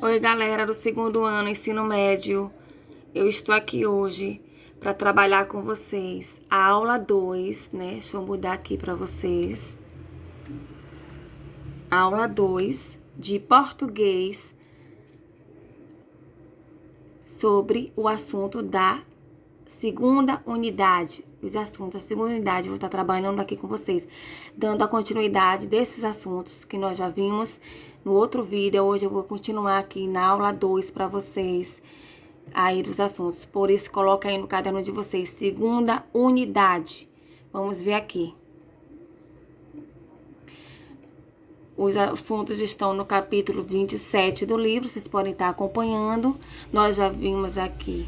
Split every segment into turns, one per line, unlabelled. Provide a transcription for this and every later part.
Oi, galera do segundo ano, ensino médio. Eu estou aqui hoje para trabalhar com vocês a aula 2, né? Deixa eu mudar aqui para vocês. Aula 2 de português sobre o assunto da segunda unidade. Os assuntos da segunda unidade, eu vou estar trabalhando aqui com vocês, dando a continuidade desses assuntos que nós já vimos no outro vídeo. Hoje eu vou continuar aqui na aula 2 para vocês, aí dos assuntos. Por isso, coloca aí no caderno de vocês, segunda unidade. Vamos ver aqui. Os assuntos estão no capítulo 27 do livro, vocês podem estar acompanhando. Nós já vimos aqui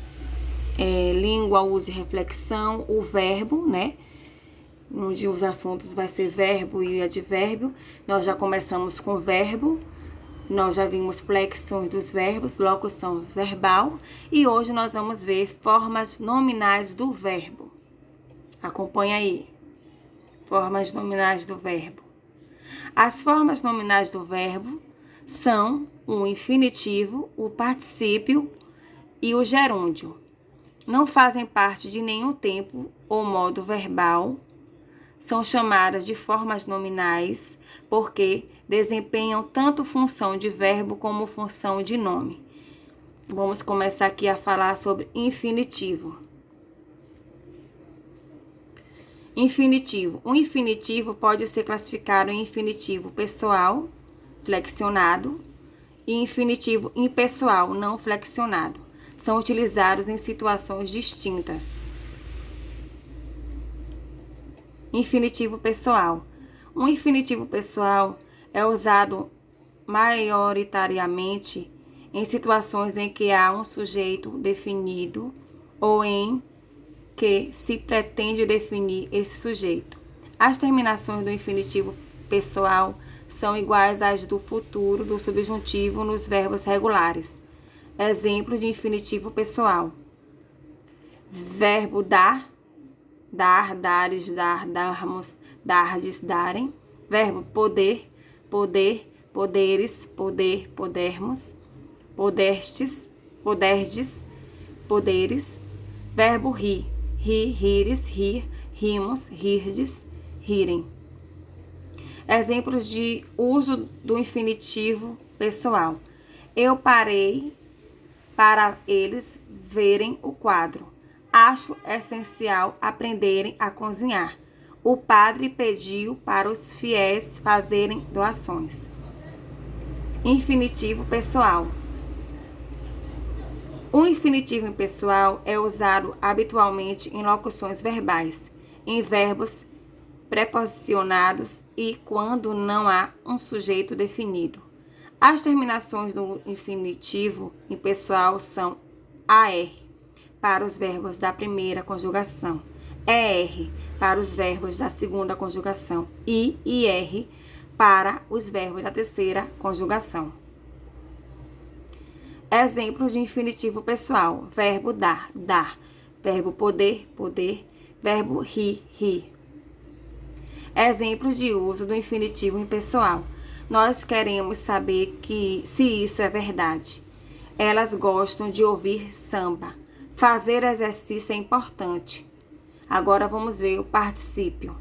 língua, uso e reflexão, o verbo, né? Onde os assuntos vai ser verbo e advérbio. Nós já começamos com verbo, nós já vimos flexões dos verbos, locução verbal, e hoje nós vamos ver formas nominais do verbo. Acompanha aí. Formas nominais do verbo. As formas nominais do verbo são o infinitivo, o particípio e o gerúndio. Não fazem parte de nenhum tempo ou modo verbal. São chamadas de formas nominais porque desempenham tanto função de verbo como função de nome. Vamos começar aqui a falar sobre infinitivo. Infinitivo. O infinitivo pode ser classificado em infinitivo pessoal, flexionado, e infinitivo impessoal, não flexionado. São utilizados em situações distintas. Infinitivo pessoal. Um infinitivo pessoal é usado maioritariamente em situações em que há um sujeito definido ou em que se pretende definir esse sujeito. As terminações do infinitivo pessoal são iguais às do futuro do subjuntivo nos verbos regulares. Exemplo de infinitivo pessoal. Verbo dar, dar, dares, dar, darmos, dardes, darem. Verbo poder, poder, poderes, poder, podermos. Podestes, poderdes, poderes. Verbo rir, rir, rires, rir, rimos, rirdes, rirem. Exemplos de uso do infinitivo pessoal. Eu parei para eles verem o quadro. Acho essencial aprenderem a cozinhar. O padre pediu para os fiéis fazerem doações. Infinitivo pessoal. O infinitivo impessoal é usado habitualmente em locuções verbais, em verbos preposicionados e quando não há um sujeito definido. As terminações do infinitivo impessoal são AR para os verbos da primeira conjugação, ER para os verbos da segunda conjugação e IR para os verbos da terceira conjugação. Exemplos de infinitivo pessoal: verbo dar, dar, verbo poder, poder, verbo rir, rir. Exemplos de uso do infinitivo impessoal. Nós queremos saber se isso é verdade. Elas gostam de ouvir samba. Fazer exercício é importante. Agora vamos ver o particípio.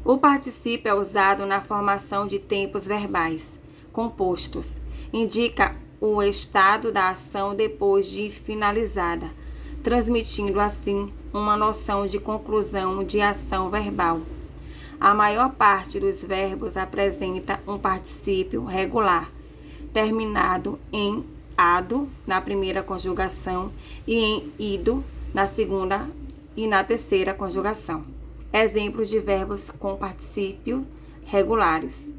O particípio é usado na formação de tempos verbais compostos. Indica o estado da ação depois de finalizada, transmitindo assim uma noção de conclusão de ação verbal. A maior parte dos verbos apresenta um particípio regular, terminado em ado na primeira conjugação e em ido na segunda e na terceira conjugação. Exemplos de verbos com particípio regulares: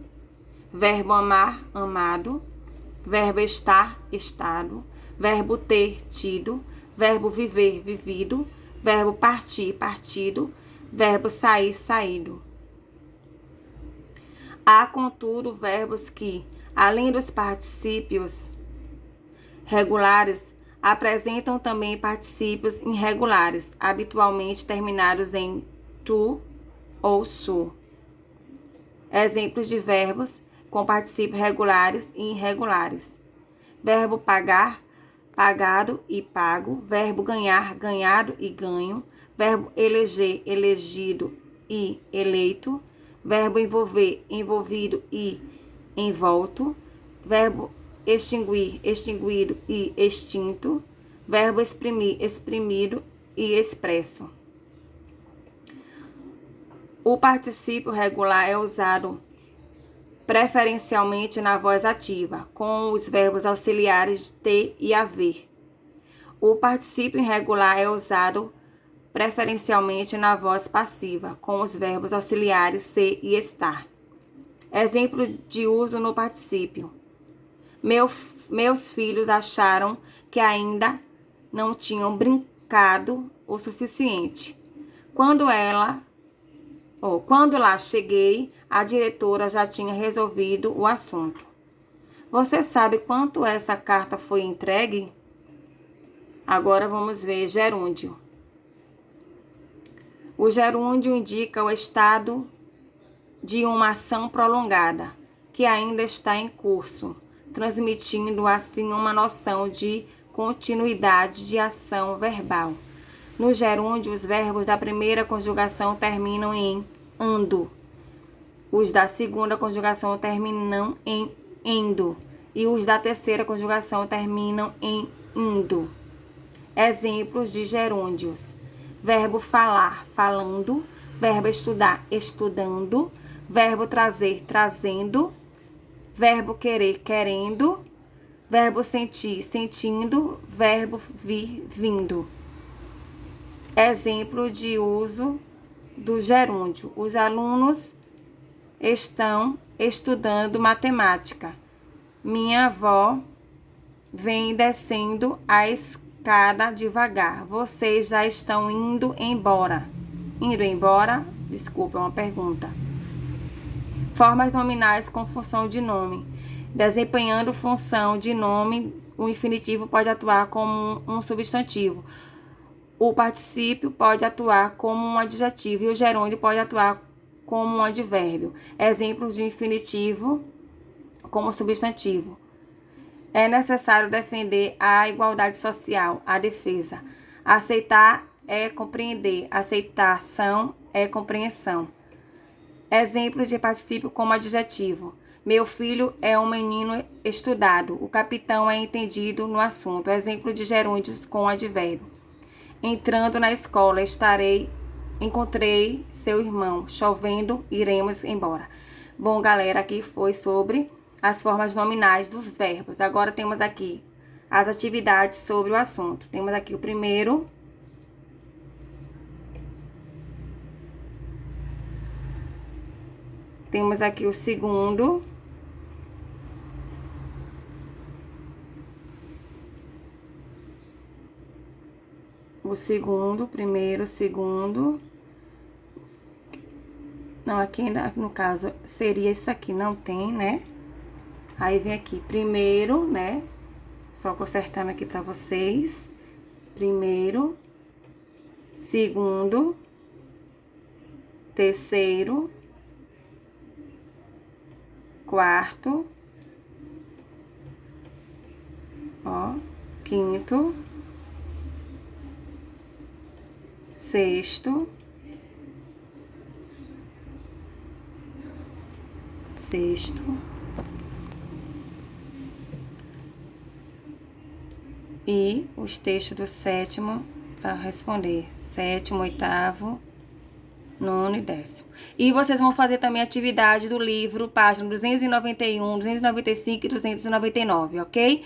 verbo amar, amado, verbo estar, estado, verbo ter, tido, verbo viver, vivido, verbo partir, partido, verbo sair, saído. Há, contudo, verbos que, além dos particípios regulares, apresentam também particípios irregulares, habitualmente terminados em tu ou su. Exemplos de verbos: com particípios regulares e irregulares. Verbo pagar, pagado e pago. Verbo ganhar, ganhado e ganho. Verbo eleger, elegido e eleito. Verbo envolver, envolvido e envolto. Verbo extinguir, extinguido e extinto. Verbo exprimir, exprimido e expresso. O particípio regular é usado preferencialmente na voz ativa, com os verbos auxiliares de ter e haver. O particípio irregular é usado preferencialmente na voz passiva, com os verbos auxiliares ser e estar. Exemplo de uso no particípio. Meus filhos acharam que ainda não tinham brincado o suficiente. Quando lá cheguei, a diretora já tinha resolvido o assunto. Você sabe quanto essa carta foi entregue? Agora vamos ver gerúndio. O gerúndio indica o estado de uma ação prolongada, que ainda está em curso, transmitindo assim uma noção de continuidade de ação verbal. No gerúndio, os verbos da primeira conjugação terminam em ando. Os da segunda conjugação terminam em endo. E os da terceira conjugação terminam em indo. Exemplos de gerúndios. Verbo falar, falando. Verbo estudar, estudando. Verbo trazer, trazendo. Verbo querer, querendo. Verbo sentir, sentindo. Verbo vir, vindo. Exemplo de uso do gerúndio. Os alunos estão estudando matemática. Minha avó vem descendo a escada devagar. Vocês já estão indo embora. Indo embora? Desculpa, é uma pergunta. Formas nominais com função de nome. Desempenhando função de nome, o infinitivo pode atuar como um substantivo. O particípio pode atuar como um adjetivo e o gerúndio pode atuar como um advérbio. Exemplos de infinitivo como substantivo. É necessário defender a igualdade social, a defesa. Aceitar é compreender. Aceitação é compreensão. Exemplos de particípio como adjetivo. Meu filho é um menino estudado. O capitão é entendido no assunto. Exemplo de gerúndios com advérbio. Entrando na escola, encontrei seu irmão. Chovendo, iremos embora. Bom, galera, aqui foi sobre as formas nominais dos verbos. Agora temos aqui as atividades sobre o assunto. Temos aqui o primeiro. Temos aqui o segundo. O segundo, primeiro, segundo. Não, aqui ainda, no caso, seria isso aqui, não tem, né? Aí vem aqui, primeiro, né? Só consertando aqui pra vocês. Primeiro, segundo, terceiro, quarto, ó, quinto, sexto, e os textos do sétimo para responder. Sétimo, oitavo, nono e décimo. E vocês vão fazer também a atividade do livro, página 291, 295 e 299, ok?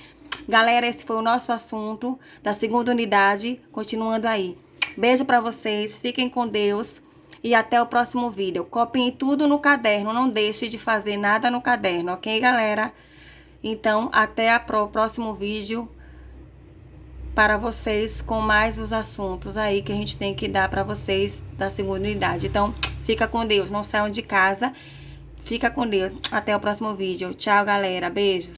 Galera, esse foi o nosso assunto da segunda unidade, continuando aí. Beijo pra vocês, fiquem com Deus e até o próximo vídeo. Copiem tudo no caderno, não deixe de fazer nada no caderno, ok, galera? Então, até o próximo vídeo para vocês com mais os assuntos aí que a gente tem que dar para vocês da segunda unidade. Então, fica com Deus, não saiam de casa. Fica com Deus. Até o próximo vídeo. Tchau, galera. Beijos.